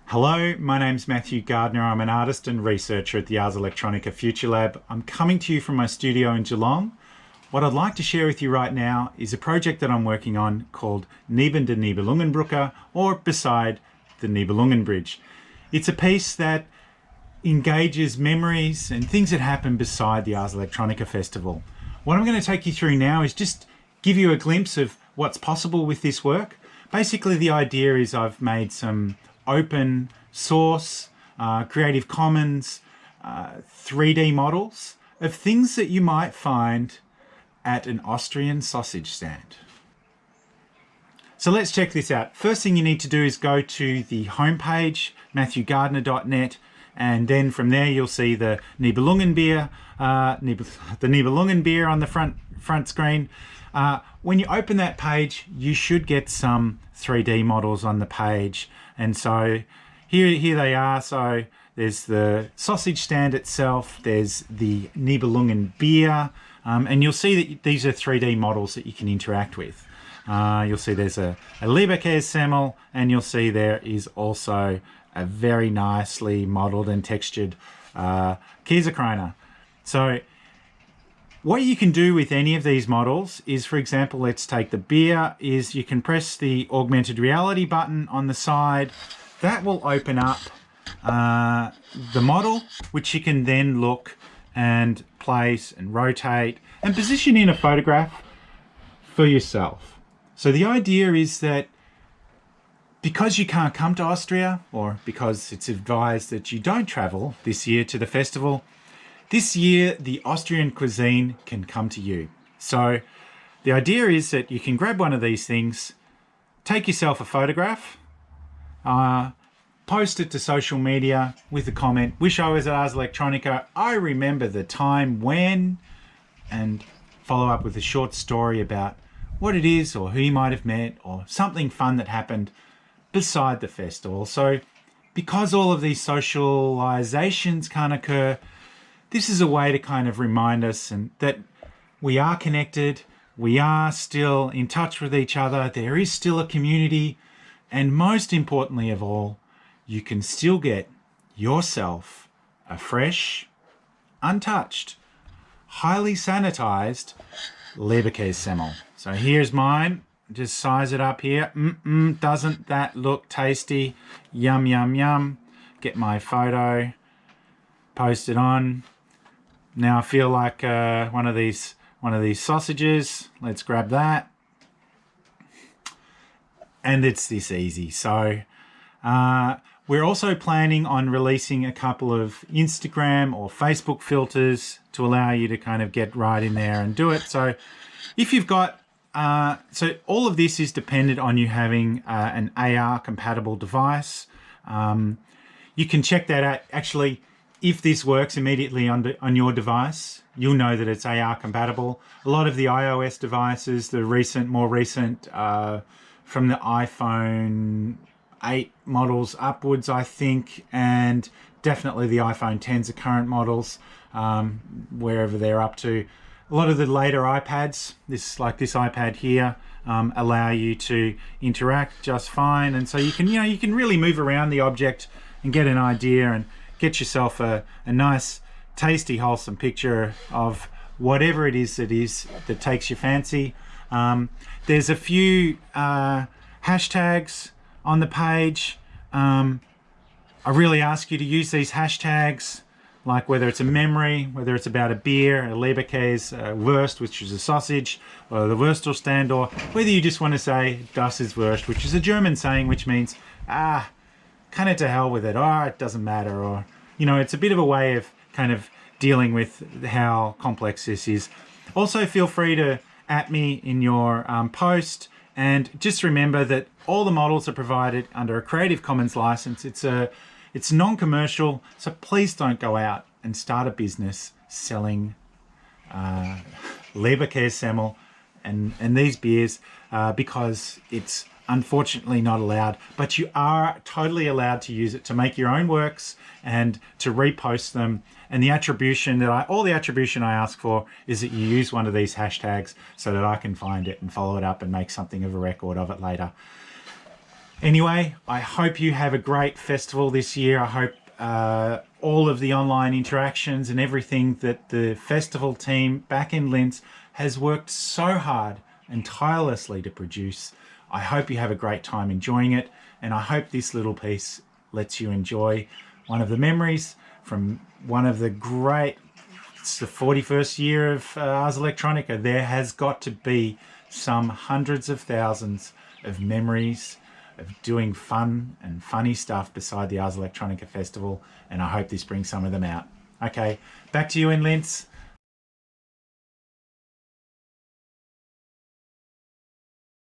Hello, my name's Matthew Gardner. I'm an artist and researcher at the Ars Electronica Future Lab. I'm coming to you from my studio in Geelong. What I'd like to share with you right now is a project that I'm working on called Neben the Nibelungenbrucke, or Beside the Nibelungen Bridge. It's a piece that engages memories and things that happen beside the Ars Electronica Festival. What I'm going to take you through now is just give you a glimpse of what's possible with this work. Basically, the idea is I've made some open source, Creative Commons 3D models of things that you might find at an Austrian sausage stand. So let's check this out. First thing you need to do is go to the homepage, matthewgardner.net, and then from there you'll see the Nibelungen beer, the Nibelungen beer on the front screen. When you open that page, you should get some 3D models on the page. And so here they are. So there's the sausage stand itself, there's the Nibelungen beer, and you'll see that these are 3D models that you can interact with. You'll see there's a Leberkas Semmel, and you'll see there is also a very nicely modeled and textured Käsekrone. So what you can do with any of these models is, for example, let's take the beer, is you can press the augmented reality button on the side. That will open up the model, which you can then look and place and rotate and position in a photograph for yourself. So the idea is that because you can't come to Austria, or because it's advised that you don't travel this year to the festival, this year the Austrian cuisine can come to you. So the idea is that you can grab one of these things, take yourself a photograph, post it to social media with a comment, "Wish I was at Ars Electronica, I remember the time when," and follow up with a short story about what it is or who you might have met or something fun that happened beside the festival. So because all of these socializations can't occur, this is a way to kind of remind us that we are connected, we are still in touch with each other, there is still a community, and most importantly of all, you can still get yourself a fresh, untouched, highly sanitized Leberkas Semmel. So here's mine. Just size it up here. Doesn't that look tasty? Yum, yum, yum. Get my photo, post it on. Now I feel like one of these sausages. Let's grab that. And it's this easy. So we're also planning on releasing a couple of Instagram or Facebook filters to allow you to kind of get right in there and do it. So if you've got, so all of this is dependent on you having an AR compatible device. You can check that out. Actually, if this works immediately on your device, you'll know that it's AR compatible. A lot of the iOS devices, the more recent from the iPhone 8 models upwards, I think, and definitely the iPhone 10s are current models, wherever they're up to. A lot of the later iPads, like this iPad here, allow you to interact just fine, and so you can really move around the object and get an idea and get yourself a nice, tasty, wholesome picture of whatever it is that takes your fancy. There's a few hashtags on the page. I really ask you to use these hashtags, like whether it's a memory, whether it's about a beer, a Leberkas, a Wurst, which is a sausage, or the Würstlstand, or whether you just want to say "Das ist Wurst," which is a German saying, which means kind of to hell with it, or it doesn't matter, or it's a bit of a way of kind of dealing with how complex this is. Also, feel free to @ me in your post, and just remember that all the models are provided under a Creative Commons license. It's non-commercial, so please don't go out and start a business selling Leberkas Semmel and these beers because it's unfortunately not allowed. But you are totally allowed to use it to make your own works and to repost them. And the attribution all the attribution I ask for is that you use one of these hashtags so that I can find it and follow it up and make something of a record of it later. Anyway, I hope you have a great festival this year. I hope all of the online interactions and everything that the festival team back in Linz has worked so hard and tirelessly to produce. I hope you have a great time enjoying it, and I hope this little piece lets you enjoy one of the memories from one of the great, it's the 41st year of Ars Electronica. There has got to be some hundreds of thousands of memories of doing fun and funny stuff beside the Ars Electronica Festival, and I hope this brings some of them out. Okay, back to you in Linz.